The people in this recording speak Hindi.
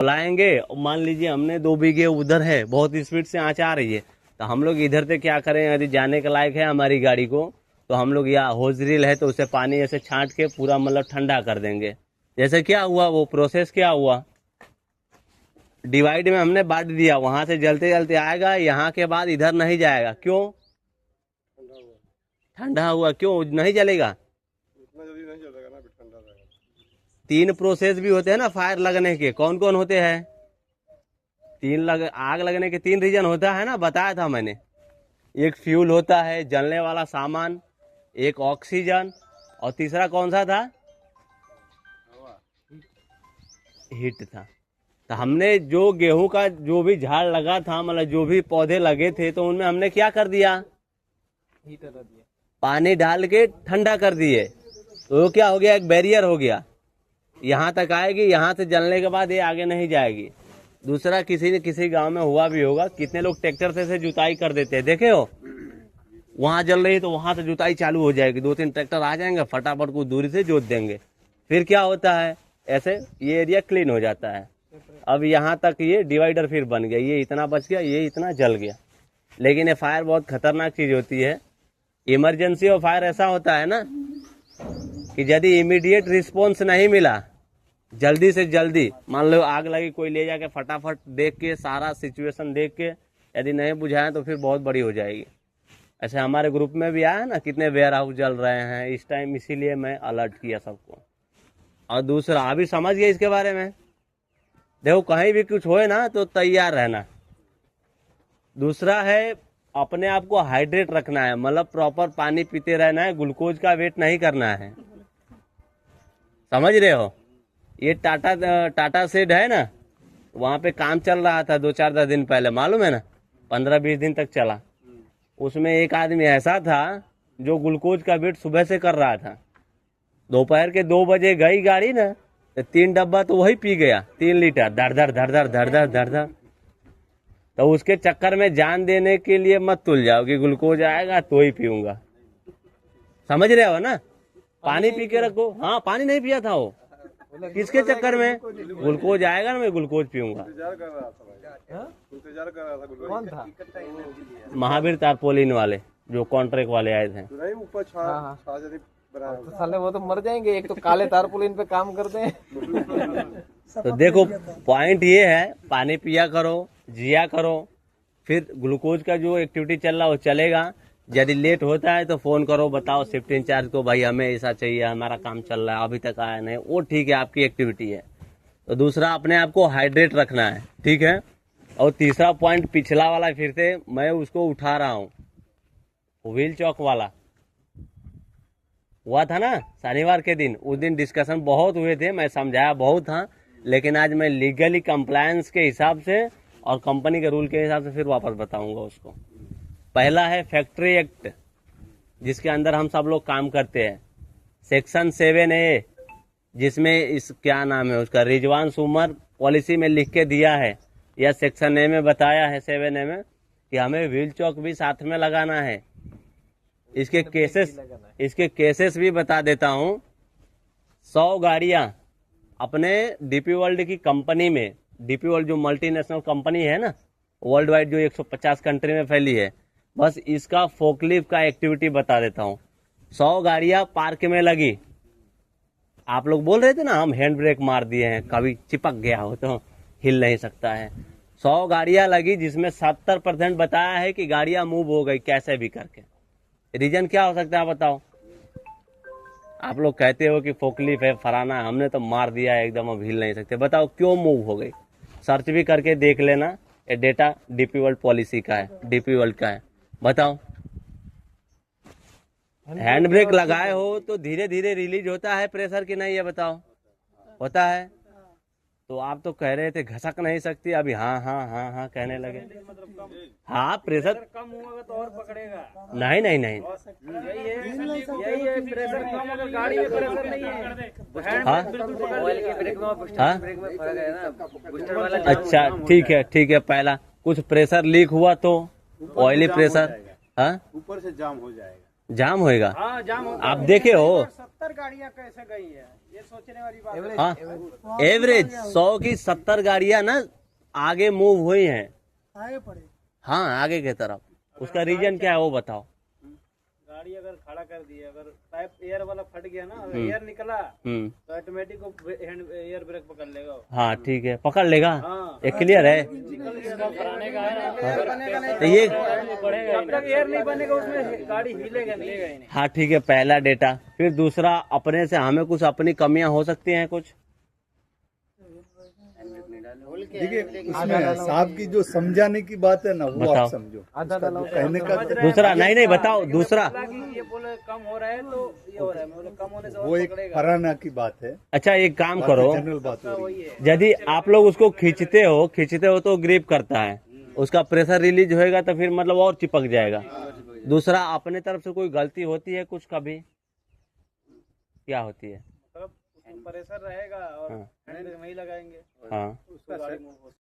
बुलाएंगे। मान लीजिए हमने 2 बीघे उधर है, बहुत स्पीड से आँच आ रही है, तो हम लोग इधर से क्या करें, यदि जाने के लायक है हमारी गाड़ी को, तो हम लोग या होज रील है तो उसे पानी ऐसे छांट के पूरा मतलब ठंडा कर देंगे। जैसे क्या हुआ, वो प्रोसेस क्या हुआ, डिवाइड में हमने बांट दिया, वहां से जलते जलते आएगा, यहाँ के बाद इधर नहीं जाएगा। क्यों? ठंडा हुआ, क्यों नहीं जलेगा? इतना जल्दी नहीं जलेगा ना, ठंडा रहेगा। 3 प्रोसेस भी होते हैं ना फायर लगने के, कौन कौन होते हैं? आग लगने के 3 रीजन होता है ना, बताया था मैंने। एक फ्यूल होता है, जलने वाला सामान, एक ऑक्सीजन, और तीसरा कौन सा था? हीट था। तो हमने जो गेहूं का जो भी झाड़ लगा था, मतलब जो भी पौधे लगे थे, तो उनमें हमने क्या कर दिया, पानी डाल के ठंडा कर दिए। तो क्या हो गया, एक बैरियर हो गया, यहाँ तक आएगी, यहाँ से जलने के बाद ये आगे नहीं जाएगी। दूसरा, किसी न किसी गांव में हुआ भी होगा, कितने लोग ट्रैक्टर से जुताई कर देते हैं, देखे हो? वहां जल रही है तो वहां से जुताई चालू हो जाएगी, 2-3 ट्रैक्टर आ जाएंगे, फटाफट को दूरी से जोत देंगे। फिर क्या होता है, ऐसे ये एरिया क्लीन हो जाता है। अब यहाँ तक ये डिवाइडर फिर बन गया, ये इतना बच गया, ये इतना जल गया। लेकिन ये फायर बहुत खतरनाक चीज होती है। इमरजेंसी और फायर ऐसा होता है ना कि यदि इमीडिएट रिस्पॉन्स नहीं मिला, जल्दी से जल्दी, मान लो आग लगी, कोई ले जाके फटाफट देख के, सारा सिचुएशन देख के यदि नहीं बुझाएं तो फिर बहुत बड़ी हो जाएगी। ऐसे हमारे ग्रुप में भी आया ना, कितने वेयर हाउस जल रहे हैं इस टाइम, इसीलिए मैं अलर्ट किया सबको। और दूसरा, अभी समझ गए इसके बारे में, देखो कहीं भी कुछ होए ना तो तैयार रहना। दूसरा है, अपने आप को हाइड्रेट रखना है, मतलब प्रॉपर पानी पीते रहना है, ग्लूकोज का वेट नहीं करना है। समझ रहे हो? ये टाटा सेड है ना, वहां पे काम चल रहा था 2-4 दिन पहले, मालूम है ना, 15-20 दिन तक चला। उसमें एक आदमी ऐसा था जो ग्लूकोज का वेट सुबह से कर रहा था। दोपहर के 2 बजे गई गाड़ी ना, तो 3 डब्बा तो वही पी गया, 3 लीटर, धड़ धड़ धड़ धड़ धड़ धड़ धड़ धड़। तो उसके चक्कर में जान देने के लिए मत तुल जाओ कि ग्लूकोज आएगा तो ही पीऊंगा। समझ रहे हो ना? पानी पी के रखो। हाँ, पानी नहीं पिया था वो, किसके चक्कर में? ग्लूकोज आएगा ना, मैं ग्लूकोज पीऊंगा। इंतजार कर रहा था भाई, इंतजार कर रहा था। कौन था? महावीर तारपोलिन वाले, जो कॉन्ट्रैक्ट वाले आए थे। नहीं, ऊपर छाछ बनाया। तो साले वो तो मर जाएंगे, एक तो काले तारपुलिन पे काम करते हैं। तो देखो, पॉइंट ये है, पानी पिया करो, जिया करो, फिर ग्लूकोज का जो एक्टिविटी चल रहा है वो चलेगा। यदि लेट होता है तो फोन करो, बताओ शिफ्ट इंचार्ज को, भाई हमें ऐसा चाहिए, हमारा काम चल रहा है, अभी तक आया नहीं, वो ठीक है, आपकी एक्टिविटी है। तो दूसरा, अपने आप को हाइड्रेट रखना है, ठीक है। और तीसरा पॉइंट, पिछला वाला फिर से मैं उसको उठा रहा हूँ, व्हील चौक वाला हुआ था ना शनिवार के दिन, उस दिन डिस्कशन बहुत हुए थे, मैं समझाया बहुत था, लेकिन आज मैं लीगली कंप्लायंस के हिसाब से और कंपनी के रूल के हिसाब से फिर वापस बताऊंगा उसको। पहला है फैक्ट्री एक्ट, जिसके अंदर हम सब लोग काम करते हैं, सेक्शन 7A, जिसमें इस क्या नाम है उसका, रिजवान सुमर पॉलिसी में लिख के दिया है, या सेक्शन A में बताया है 7A में, कि हमें व्हील चौक भी साथ में लगाना है। इसके केसेस भी बता देता हूँ। 100 गाड़ियां अपने डीपी वर्ल्ड की कंपनी में, डीपी वर्ल्ड जो मल्टीनेशनल कंपनी है ना, वर्ल्ड वाइड जो 150 कंट्री में फैली है, बस इसका फोकलिफ्ट का एक्टिविटी बता देता हूँ। 100 गाड़ियां पार्क में लगी। आप लोग बोल रहे थे ना हम हैंड ब्रेक मार दिए हैं, कभी चिपक गया हो तो हिल नहीं सकता है। 100 गाड़ियां लगी, जिसमें 70% बताया है कि गाड़ियां मूव हो गई कैसे भी करके। रीजन क्या हो सकता है बताओ? आप लोग कहते हो कि फोकलिफ्ट है, फराना है, हमने तो मार दिया है एकदम, अब हिल नहीं सकते। बताओ क्यों मूव हो गई? सर्च भी करके देख लेना, ये डेटा डीपी वर्ल्ड पॉलिसी का है, डीपी वर्ल्ड का है। बताओ, हैंड ब्रेक लगाए हो तो धीरे धीरे रिलीज होता है प्रेशर कि नहीं, ये बताओ? होता है। तो आप तो कह रहे थे घसक नहीं सकती, अभी हाँ हाँ हाँ हाँ कहने लगे। हाँ, प्रेशर कम होगा तो और पकड़ेगा। नहीं नहीं नहीं, यही है प्रेशर कम, अगर गाड़ी में प्रेशर नहीं है। हाँ ऑयल के ब्रेक में और बूस्टर ब्रेक में फर्क है ना, बूस्टर वाला। अच्छा, ठीक है ठीक है। पहला कुछ प्रेशर लीक हुआ तो ऑयली प्रेशर, हाँ ऊपर से जाम हो जाएगा। जाम होएगा। हाँ, जाम होता आप देखे हो 70 गाड़ियां कैसे गई है, ये ये सोचने वाली बात है। हाँ एवरेज 100 की 70 गाड़ियां ना आगे मूव हुई हैं, आगे पड़े। हाँ आगे की तरफ। उसका रीजन क्या है वो बताओ। गाड़ी अगर खड़ा कर दी, अगर पाइप एयर वाला फट गया ना, अगर एयर निकला तो ऑटोमेटिक एयर ब्रेक पकड़ लेगा वो। हाँ ठीक है, पकड़ लेगा। हाँ। ये क्लियर है। बनाने का है ना, तो ये जब तक एयर नहीं बनेगा उसमें गाड़ी हिलेगा नहीं। हाँ ठीक है, पहला डेटा। फिर दूसरा, अपने से हमें कुछ अपनी कमियां हो सकती हैं कुछ। देखिए उसमें साहब की जो समझाने की बात है ना, वो बताओ। आप समझो। उसका जो कहने का दूसरा नहीं बताओ दूसरा। ये बोले कम हो रहा है तो ये हो रहा है, बोले कम होने से वो और एक पकड़ेगा। फराना की बात है, अच्छा एक काम करो, जनरल बात हो रही है। यदि आप लोग उसको खींचते हो तो ग्रिप करता है, उसका प्रेशर रिलीज होएगा तो फिर मतलब और चिपक जाएगा। दूसरा, अपने तरफ से कोई गलती होती है कुछ कभी, क्या होती है? मतलब उसमें प्रेशर रहेगा और हैंड ब्रेक वही लगाएंगे। हाँ उसका गाड़ी